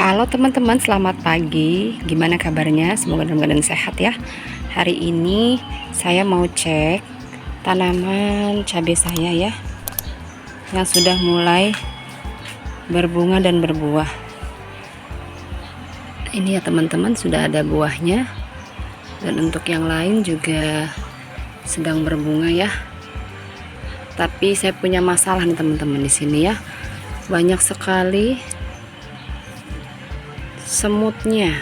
Halo teman-teman, selamat pagi. Gimana kabarnya? Semoga dalam keadaan sehat ya. Hari ini saya mau cek tanaman cabai saya ya, yang sudah mulai berbunga dan berbuah. Ini ya teman-teman, sudah ada buahnya. Dan untuk yang lain juga sedang berbunga ya. Tapi saya punya masalah nih teman-teman di sini ya. Banyak sekali semutnya.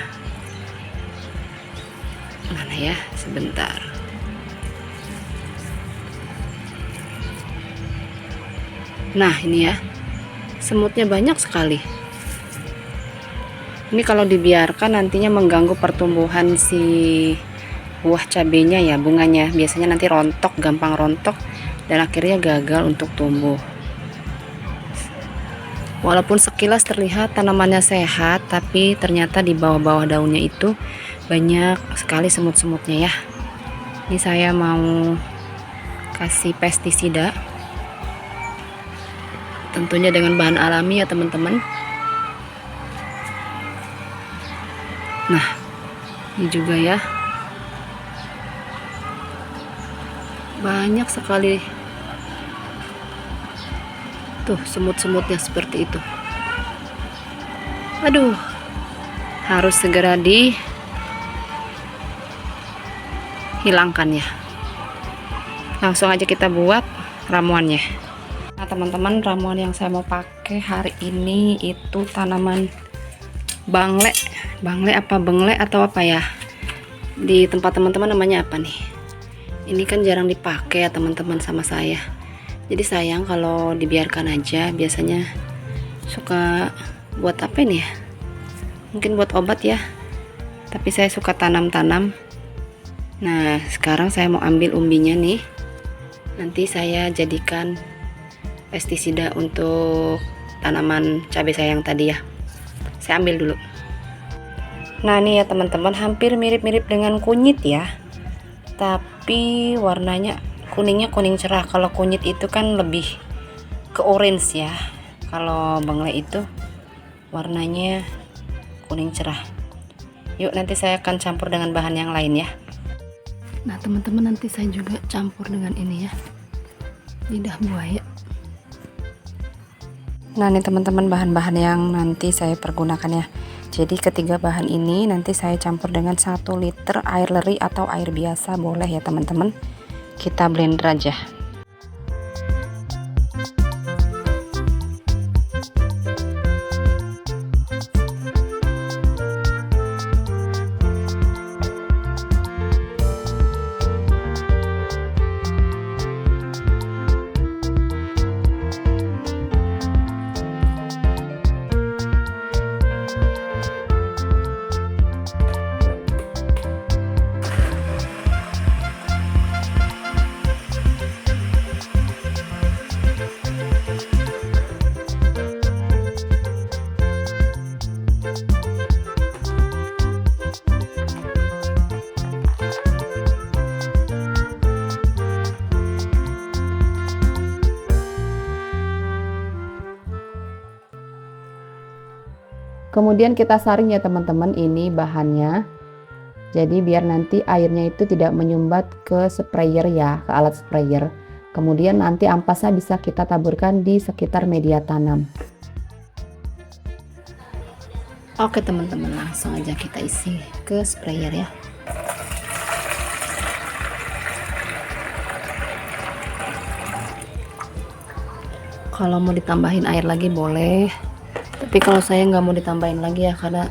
Mana ya, sebentar. Nah ini ya, semutnya banyak sekali. Ini kalau dibiarkan nantinya mengganggu pertumbuhan si buah cabenya ya, bunganya. Biasanya nanti rontok, gampang rontok, dan akhirnya gagal untuk tumbuh. Walaupun sekilas terlihat tanamannya sehat, tapi ternyata di bawah-bawah daunnya itu banyak sekali semut-semutnya ya. Ini saya mau kasih pestisida, tentunya dengan bahan alami ya teman-teman. Nah, ini juga ya, banyak sekali tuh semut-semutnya seperti itu. Aduh, harus segera dihilangkan ya. Langsung aja kita buat ramuannya. Nah teman-teman, ramuan yang saya mau pakai hari ini itu tanaman bangle apa bengle atau apa ya, di tempat teman-teman namanya apa nih. Ini kan jarang dipakai ya teman-teman sama saya. Jadi sayang kalau dibiarkan aja. Biasanya suka buat apa ini ya, mungkin buat obat ya, tapi saya suka tanam-tanam. Nah sekarang saya mau ambil umbinya nih, nanti saya jadikan pestisida untuk tanaman cabai saya yang tadi ya. Saya ambil dulu. Nah ini ya teman-teman, hampir mirip-mirip dengan kunyit ya, tapi warnanya kuningnya kuning cerah. Kalau kunyit itu kan lebih ke orange ya, kalau bengle itu warnanya kuning cerah. Yuk nanti saya akan campur dengan bahan yang lain ya. Nah teman-teman, nanti saya juga campur dengan ini ya, lidah buaya. Nah ini teman-teman, bahan-bahan yang nanti saya pergunakan ya. Jadi ketiga bahan ini nanti saya campur dengan 1 liter air leri atau air biasa boleh ya teman-teman. Kita blender aja. Kemudian kita saring ya teman-teman, ini bahannya. Jadi biar nanti airnya itu tidak menyumbat ke sprayer ya, ke alat sprayer. Kemudian nanti ampasnya bisa kita taburkan di sekitar media tanam. Oke teman-teman, langsung aja kita isi ke sprayer ya. Kalau mau ditambahin air lagi boleh, tapi kalau saya nggak mau ditambahin lagi ya, karena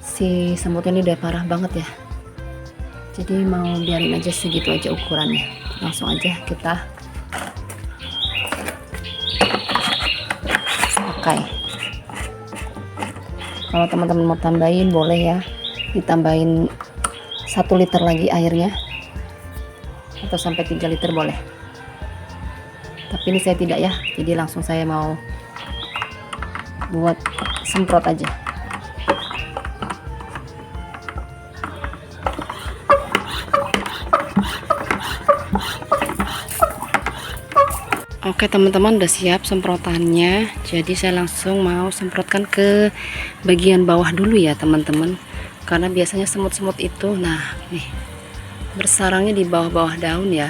si semutnya ini udah parah banget ya. Jadi mau biarin aja segitu aja ukurannya. Langsung aja kita pakai. Kalau teman-teman mau tambahin boleh ya, ditambahin 1 liter lagi airnya, atau sampai 3 liter boleh. Tapi ini saya tidak ya, jadi langsung saya mau buat semprot aja. Oke teman-teman, udah siap semprotannya. Jadi saya langsung mau semprotkan ke bagian bawah dulu ya teman-teman, karena biasanya semut-semut itu nah nih bersarangnya di bawah-bawah daun ya.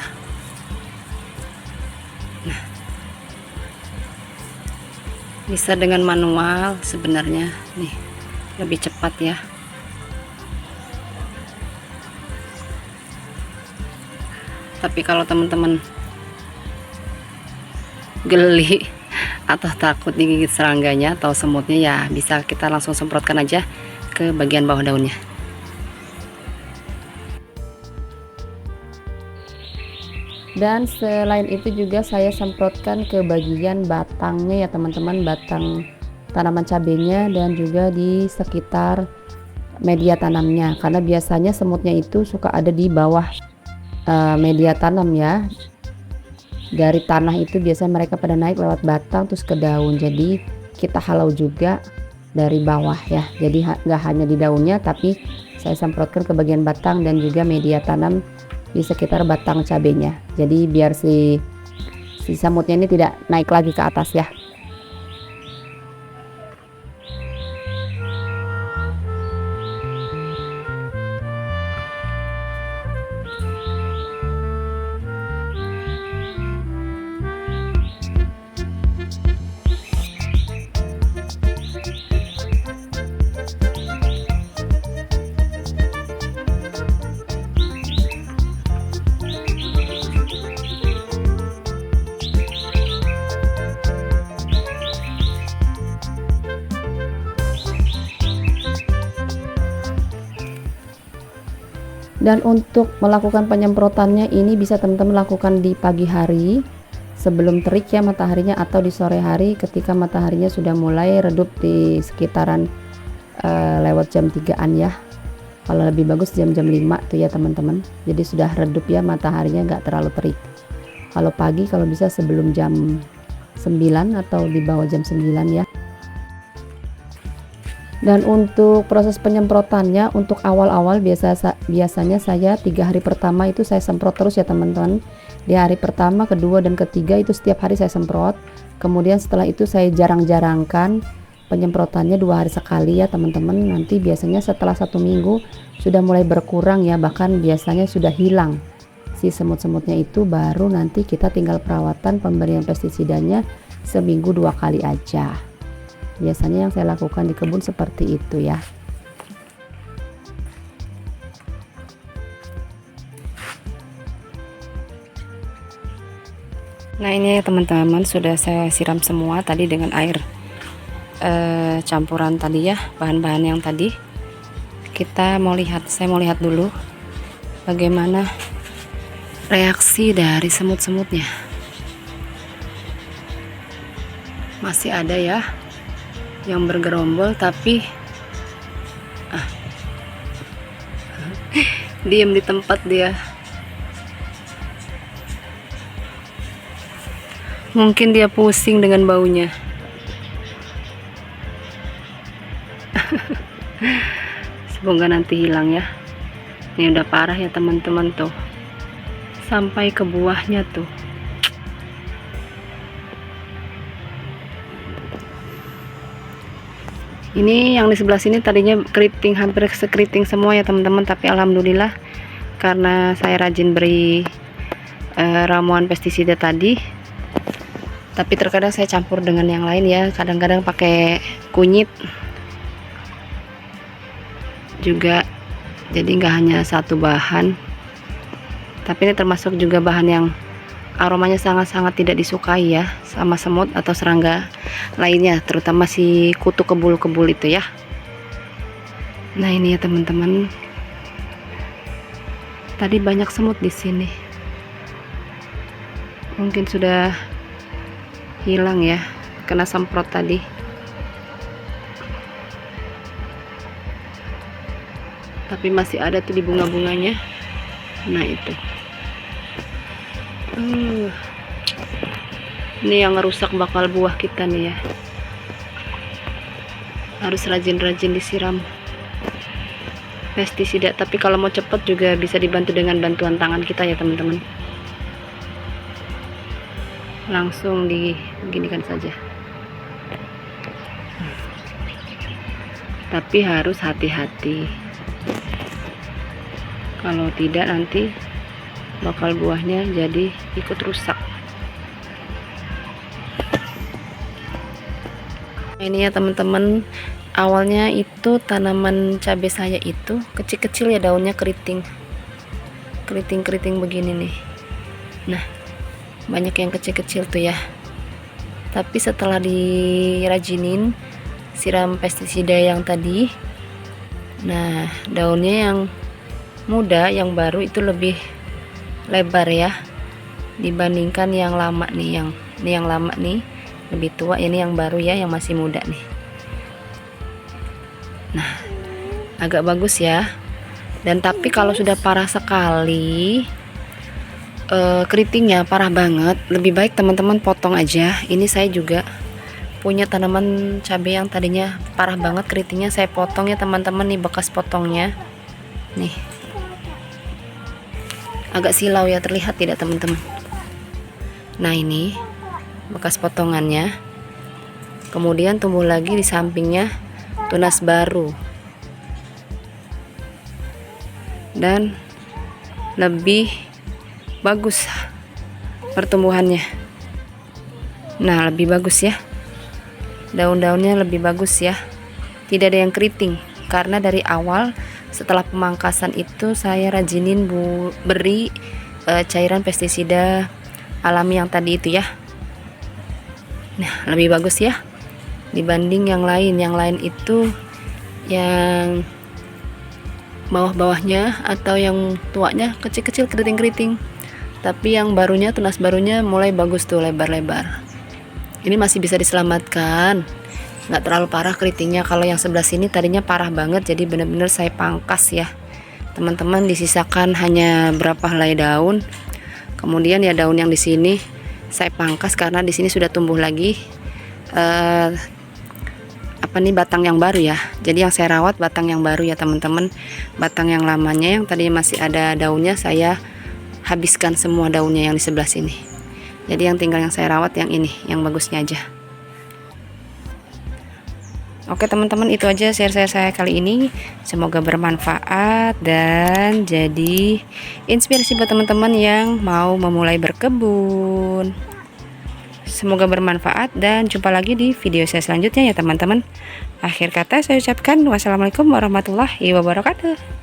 Nah, bisa dengan manual sebenarnya nih, lebih cepat ya. Tapi kalau teman-teman geli atau takut digigit serangganya atau semutnya, ya bisa kita langsung semprotkan aja ke bagian bawah daunnya. Dan selain itu juga saya semprotkan ke bagian batangnya ya teman-teman, batang tanaman cabenya dan juga di sekitar media tanamnya, karena biasanya semutnya itu suka ada di bawah media tanam ya. Dari tanah itu biasanya mereka pada naik lewat batang terus ke daun, jadi kita halau juga dari bawah ya. Jadi nggak hanya di daunnya, tapi saya semprotkan ke bagian batang dan juga media tanam di sekitar batang cabenya, jadi biar si semutnya ini tidak naik lagi ke atas ya. Dan untuk melakukan penyemprotannya ini bisa teman-teman lakukan di pagi hari sebelum terik ya mataharinya, atau di sore hari ketika mataharinya sudah mulai redup di sekitaran lewat jam 3-an ya. Kalau lebih bagus jam-jam 5 tuh ya teman-teman, jadi sudah redup ya mataharinya, nggak terlalu terik. Kalau pagi kalau bisa sebelum jam 9 atau di bawah jam 9 ya. Dan untuk proses penyemprotannya, untuk awal-awal biasanya saya 3 hari pertama itu saya semprot terus ya teman-teman. Di hari pertama, kedua, dan ketiga itu setiap hari saya semprot. Kemudian setelah itu saya jarang-jarangkan penyemprotannya 2 hari sekali ya teman-teman. Nanti biasanya setelah 1 minggu sudah mulai berkurang ya, bahkan biasanya sudah hilang si semut-semutnya itu. Baru nanti kita tinggal perawatan pemberian pestisidanya seminggu 2 kali aja. Biasanya yang saya lakukan di kebun seperti itu ya. Nah ini ya teman-teman, sudah saya siram semua tadi dengan air campuran tadi ya, bahan-bahan yang tadi. Saya mau lihat dulu bagaimana reaksi dari semut-semutnya. Masih ada ya yang bergerombol, tapi diam di tempat dia. Mungkin dia pusing dengan baunya. Semoga nanti hilang ya. Ini udah parah ya teman-teman, tuh sampai ke buahnya tuh. Ini yang di sebelah sini tadinya keriting, hampir sekeriting semua ya teman-teman, tapi alhamdulillah karena saya rajin beri ramuan pestisida tadi. Tapi terkadang saya campur dengan yang lain ya, kadang-kadang pakai kunyit juga, jadi nggak hanya satu bahan. Tapi ini termasuk juga bahan yang aromanya sangat-sangat tidak disukai ya sama semut atau serangga lainnya, terutama si kutu kebul-kebul itu ya. Nah ini ya teman-teman, tadi banyak semut di sini, mungkin sudah hilang ya kena semprot tadi. Tapi masih ada tuh di bunga-bunganya. Nah itu ini yang ngerusak bakal buah kita nih ya. Harus rajin-rajin disiram pestisida, tapi kalau mau cepat juga bisa dibantu dengan bantuan tangan kita ya teman-teman. langsung diginikan saja. Tapi harus hati-hati, kalau tidak nanti bakal buahnya jadi ikut rusak. Ini ya teman-teman, awalnya itu tanaman cabai saya itu kecil-kecil ya, daunnya keriting begini nih. Nah, banyak yang kecil-kecil tuh ya. Tapi setelah dirajinin siram pestisida yang tadi, nah daunnya yang muda, yang baru itu lebih lebar ya dibandingkan yang lama nih. Yang lama nih lebih tua, ini yang baru ya, yang masih muda nih. Nah, agak bagus ya. Dan tapi kalau sudah parah sekali, keritingnya parah banget, lebih baik teman-teman potong aja. Ini saya juga punya tanaman cabai yang tadinya parah banget keritingnya, saya potong ya teman-teman. Nih bekas potongnya nih, agak silau ya, terlihat tidak teman-teman? Nah, ini bekas potongannya. Kemudian tumbuh lagi di sampingnya tunas baru dan lebih bagus pertumbuhannya. Nah, lebih bagus ya, daun-daunnya lebih bagus ya, tidak ada yang keriting. Karena dari awal setelah pemangkasan itu saya rajinin beri cairan pestisida alami yang tadi itu ya. Nah, lebih bagus ya dibanding yang lain. Yang lain itu yang bawah-bawahnya atau yang tuanya kecil-kecil keriting-keriting, tapi yang barunya, tunas barunya mulai bagus tuh, lebar-lebar. Ini masih bisa diselamatkan, nggak terlalu parah keritingnya. Kalau yang sebelah sini tadinya parah banget, jadi bener-bener saya pangkas ya teman-teman. Disisakan hanya berapa helai daun. Kemudian ya daun yang di sini saya pangkas karena di sini sudah tumbuh lagi batang yang baru ya. Jadi yang saya rawat batang yang baru ya teman-teman. Batang yang lamanya yang tadi masih ada daunnya, saya habiskan semua daunnya yang di sebelah sini. Jadi yang tinggal yang saya rawat yang ini, yang bagusnya aja. Oke teman-teman, itu aja share saya kali ini. Semoga bermanfaat dan jadi inspirasi buat teman-teman yang mau memulai berkebun. Semoga bermanfaat dan jumpa lagi di video saya selanjutnya ya teman-teman. Akhir kata saya ucapkan wassalamualaikum warahmatullahi wabarakatuh.